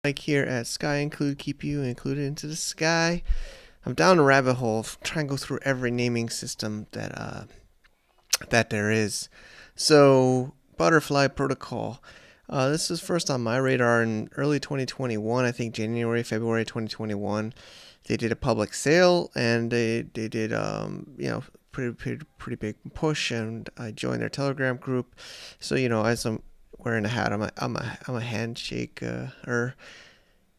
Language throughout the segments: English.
Mike here at Sky Include, keep you included into the sky. I'm down a rabbit hole, trying to go through every naming system that there is. So, BFLY protocol. This was first on my radar in early 2021. I think January, February 2021. They did a public sale and they did pretty big push, and I joined their Telegram group. So as I'm wearing a hat, I'm a handshake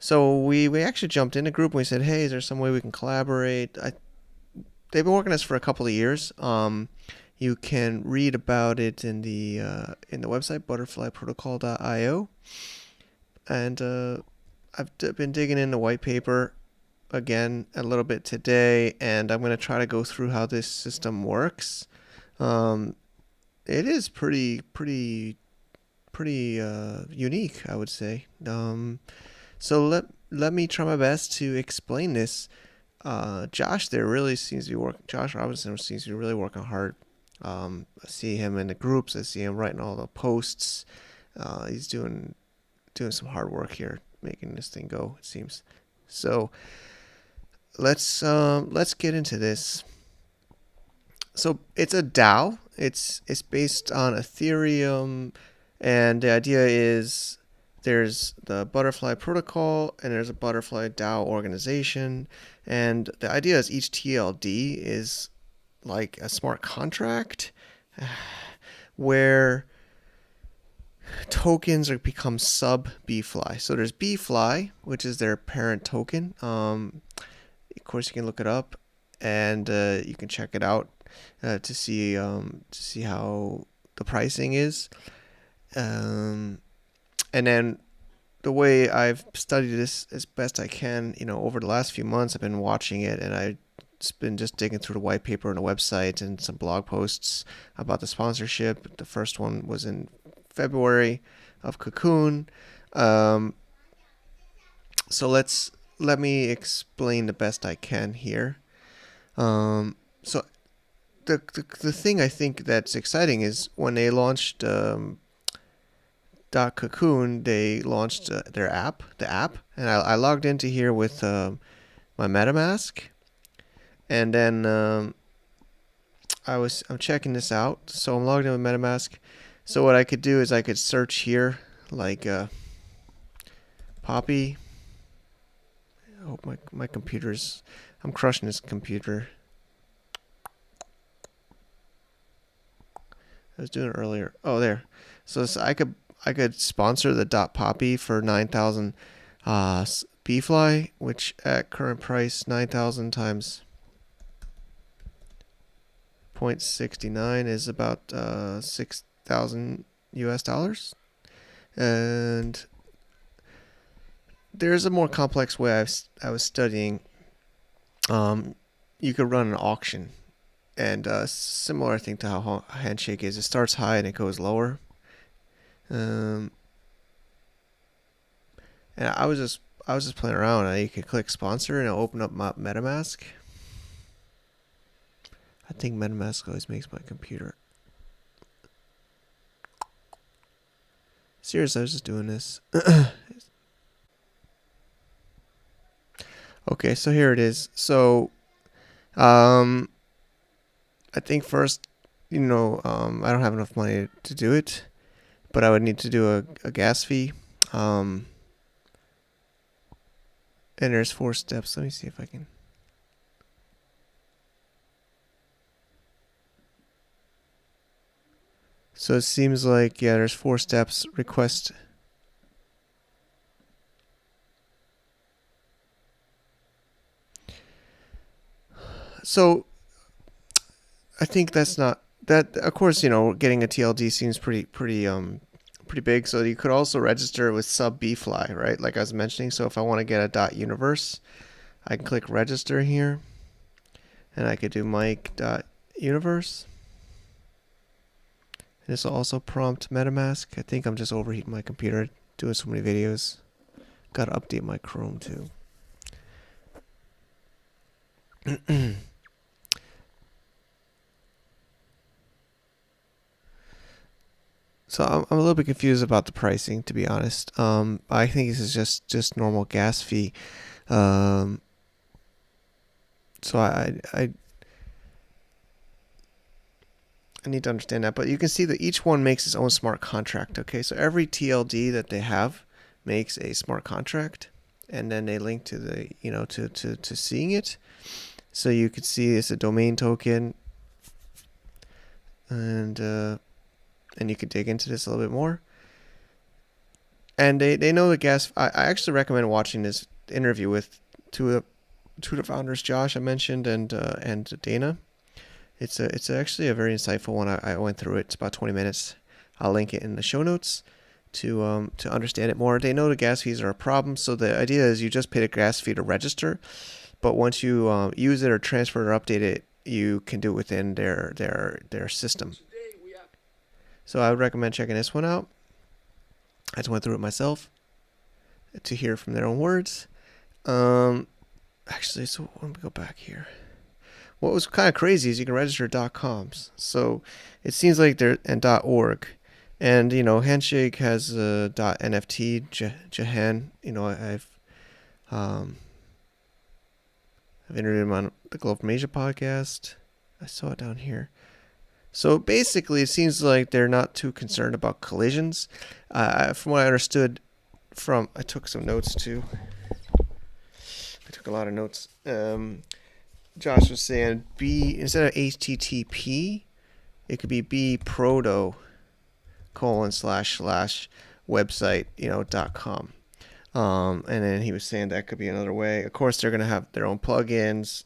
so we actually jumped in a group and we said, hey, is there some way we can collaborate? They've been working on this for a couple of years. You can read about it in the website butterflyprotocol.io, and I've been digging in the white paper again a little bit today, and I'm going to try to go through how this system works. It is pretty unique, I would say. So let me try my best to explain this. Josh Robinson seems to be really working hard. I see him in the groups. I see him writing all the posts. He's doing some hard work here, making this thing go, it seems. So let's get into this. So it's a DAO. It's based on Ethereum, and the idea is there's the BFLY protocol and there's a BFLY DAO organization, and the idea is each TLD is like a smart contract where tokens become subBFLY. So there's BFLY, which is their parent token. Of course, you can look it up and you can check it out to see how the pricing is. And then the way I've studied this as best I can, over the last few months, I've been watching it, and I've been just digging through the white paper and the website and some blog posts about the sponsorship. The first one was in February of Cocoon. So let me explain the best I can here. So the thing I think that's exciting is when they launched Cocoon, they launched the app, and I logged into here with my MetaMask, and then I'm checking this out. So I'm logged in with MetaMask. So what I could do is I could search here, like Poppy. I hope my computer's. I'm crushing this computer. I was doing it earlier. Oh, there. So I could sponsor the .poppy for 9,000 BFLY, which at current price 9,000 times 0.69 is about $6,000 US. And there's a more complex way I was studying. You could run an auction, and similar, I think, to how Handshake is. It starts high and it goes lower. And I was just playing around. You could click sponsor and it'll open up my MetaMask. I think MetaMask always makes my computer. Seriously, I was just doing this. Okay, so here it is. So, I think first, I don't have enough money to do it, but I would need to do a gas fee. And there's 4 steps. Let me see if I can. So it seems like, yeah, there's 4 steps. Request. So I think that's not that. Of course, getting a TLD seems pretty big. So you could also register with subBFLY, right? Like I was mentioning. So if I want to get a .universe, I can click register here, and I could do Mike.universe. And this will also prompt MetaMask. I think I'm just overheating my computer doing so many videos. Got to update my Chrome too. So I'm a little bit confused about the pricing, to be honest. I think this is just normal gas fee. Um, so I need to understand that. But you can see that each one makes its own smart contract. Okay, so every TLD that they have makes a smart contract, and then they link to the to seeing it. So you could see it's a domain token, and you could dig into this a little bit more. And they know the gas. I actually recommend watching this interview with two of the founders, Josh I mentioned, and Dana. It's actually a very insightful one. I went through it. It's about 20 minutes. I'll link it in the show notes to understand it more. They know the gas fees are a problem, so the idea is you just pay the gas fee to register, but once you use it or transfer or update it, you can do it within their system. So I would recommend checking this one out. I just went through it myself to hear from their own words. Actually, so let me go back here. What was kind of crazy is you can register .coms. So it seems like they're and .org, and Handshake has .nft. Jahan, I've interviewed him on the Global from Asia podcast. I saw it down here. So basically, it seems like they're not too concerned about collisions. From what I understood, I took some notes too. I took a lot of notes. Josh was saying instead of HTTP, it could be bproto : / website .com. And then he was saying that could be another way. Of course, they're gonna have their own plugins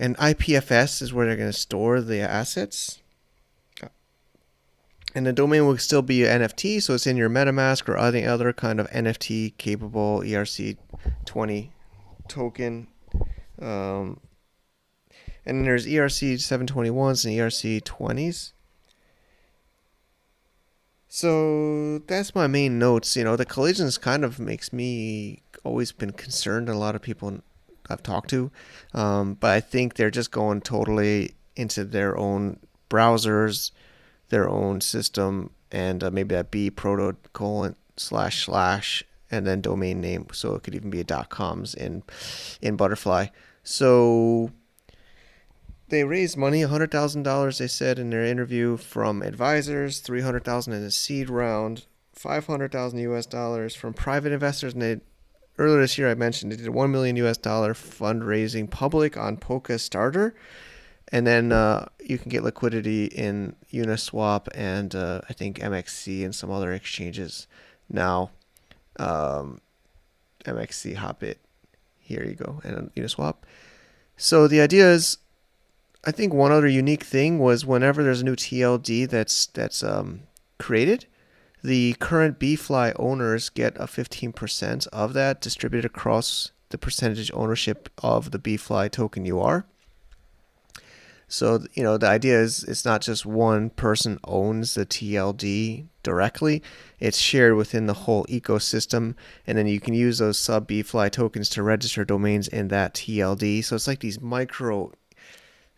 and IPFS is where they're going to store the assets. And the domain will still be an NFT, so it's in your MetaMask or any other kind of NFT capable ERC20 token. And then there's ERC 721s and ERC 20s. So that's my main notes. The collisions kind of makes me always been concerned. A lot of people I've talked to, but I think they're just going totally into their own browsers, their own system, and maybe that bproto : / and then domain name, so it could even be a .coms in BFLY. So they raised money, $100,000. They said in their interview from advisors, $300,000 in a seed round, $500,000 US from private investors, and earlier this year, I mentioned they did $1 million US fundraising public on PolkaStarter, and then you can get liquidity in Uniswap and I think MXC and some other exchanges now. MXC, Hopit, here you go, and Uniswap. So the idea is, I think one other unique thing was whenever there's a new TLD that's created, the current BFLY owners get a 15% of that distributed across the percentage ownership of the BFLY token you are. So, the idea is it's not just one person owns the TLD directly. It's shared within the whole ecosystem, and then you can use those subBFLY tokens to register domains in that TLD. So it's like these micro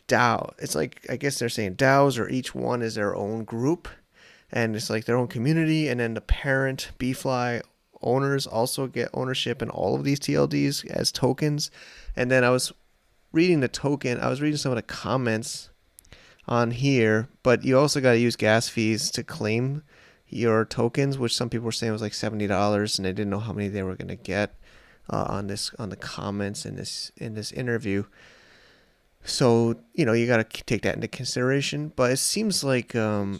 DAO. It's like, I guess they're saying DAOs, or each one is their own group. And it's like their own community, and then the parent BFLY owners also get ownership in all of these TLDs as tokens. And then I was reading some of the comments on here, but you also got to use gas fees to claim your tokens, which some people were saying was like $70, and they didn't know how many they were going to get on the comments in this interview. So you got to take that into consideration. But it seems like a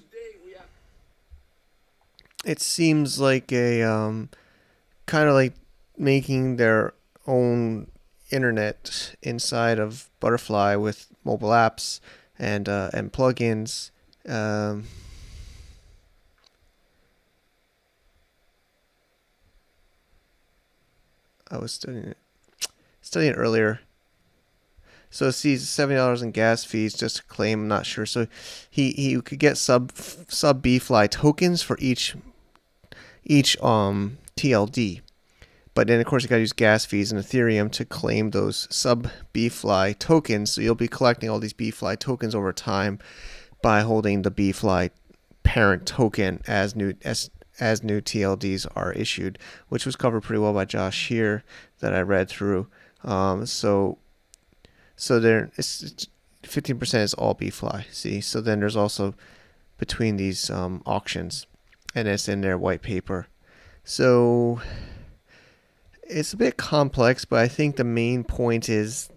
kind of like making their own internet inside of BFLY with mobile apps and plugins. I was studying it earlier. So it sees $70 in gas fees just to claim. I'm not sure. So he could get subBFLY tokens for each TLD. But then, of course, you got to use gas fees and Ethereum to claim those subBFLY tokens. So you'll be collecting all these BFLY tokens over time by holding the BFLY parent token as new TLDs are issued, which was covered pretty well by Josh here that I read through. So there, it's 15% is all BFLY. See, so then there's also between these auctions, and it's in their white paper. So it's a bit complex, but I think the main point is,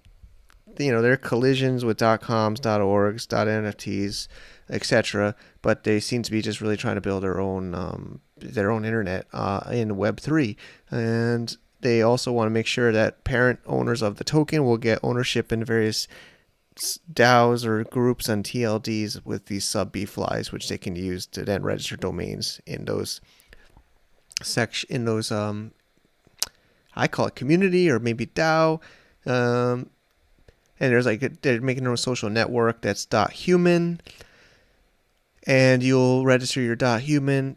there are collisions with .coms, .orgs, .nfts, etc. But they seem to be just really trying to build their own internet in Web3, and they also want to make sure that parent owners of the token will get ownership in various DAOs or groups and TLDs with these subBFLYs, which they can use to then register domains in those I call it community or maybe DAO. And there's they're making their own social network that's .human, and you'll register your .human.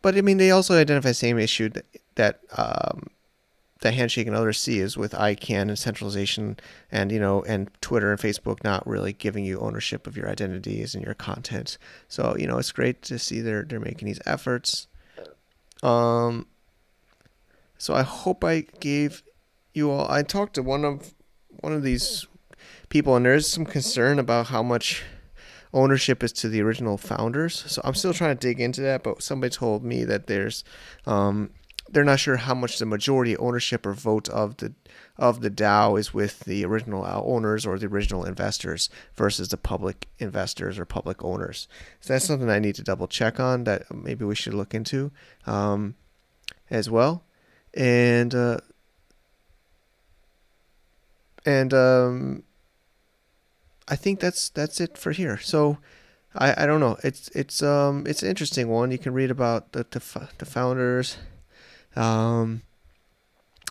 But I mean, they also identify the same issue that Handshake and others see is with ICANN and centralization, and and Twitter and Facebook not really giving you ownership of your identities and your content. So it's great to see they're making these efforts. So I hope I gave you all. I talked to one of these people, and there's some concern about how much ownership is to the original founders. So I'm still trying to dig into that, but somebody told me that there's they're not sure how much the majority ownership or vote of the DAO is with the original owners or the original investors versus the public investors or public owners. So that's something I need to double check on, that maybe we should look into as well. And I think that's it for here. So I don't know. It's an interesting one. You can read about the founders, and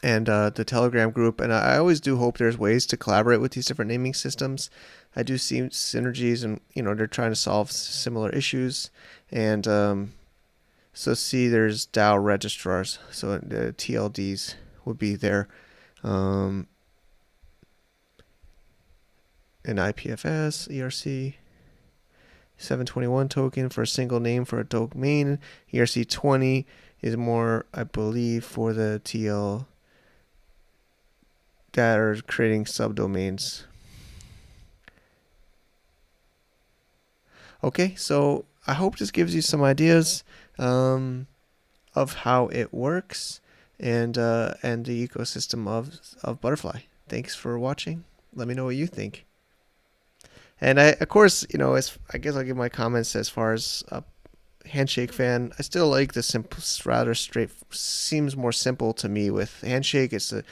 the Telegram group, and I always do hope there's ways to collaborate with these different naming systems. I do see synergies, and they're trying to solve similar issues. And so see, there's DAO registrars, so the TLDs would be there. An IPFS, ERC 721 token for a single name for a domain. ERC 20 is more, I believe, for the TL that are creating subdomains. Okay, so I hope this gives you some ideas of how it works, and the ecosystem of BFLY. Thanks for watching. Let me know what you think. And of course, I guess I'll give my comments as far as a Handshake fan. I still like the simple, rather straight. Seems more simple to me with Handshake. It's a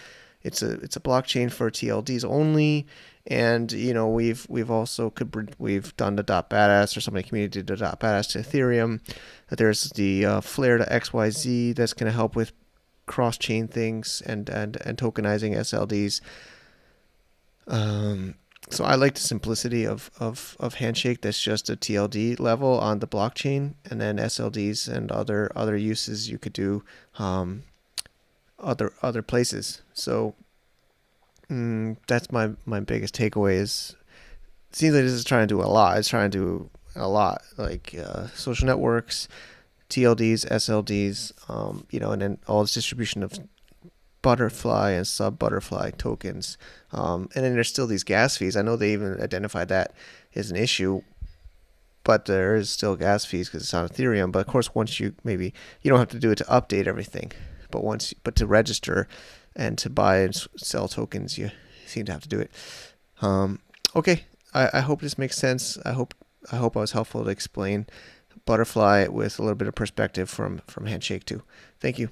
blockchain for TLDs only, and we've also we've done the .badass, or somebody community did the .badass to Ethereum. There's the Flare to XYZ that's going to help with cross-chain things and tokenizing SLDs. So I like the simplicity of Handshake. That's just a TLD level on the blockchain, and then SLDs and other uses you could do other places. So that's my biggest takeaway. Is it seems like this is trying to do a lot. It's trying to do a lot, like social networks, TLDs, SLDs, and then all this distribution of BFLY and subBFLY tokens. And then there's still these gas fees. I know they even identified that as an issue, but there is still gas fees because it's on Ethereum. But of course, once you don't have to do it to update everything, but to register and to buy and sell tokens, you seem to have to do it. Okay, I hope this makes sense. I hope I was helpful to explain BFLY with a little bit of perspective from Handshake too. Thank you.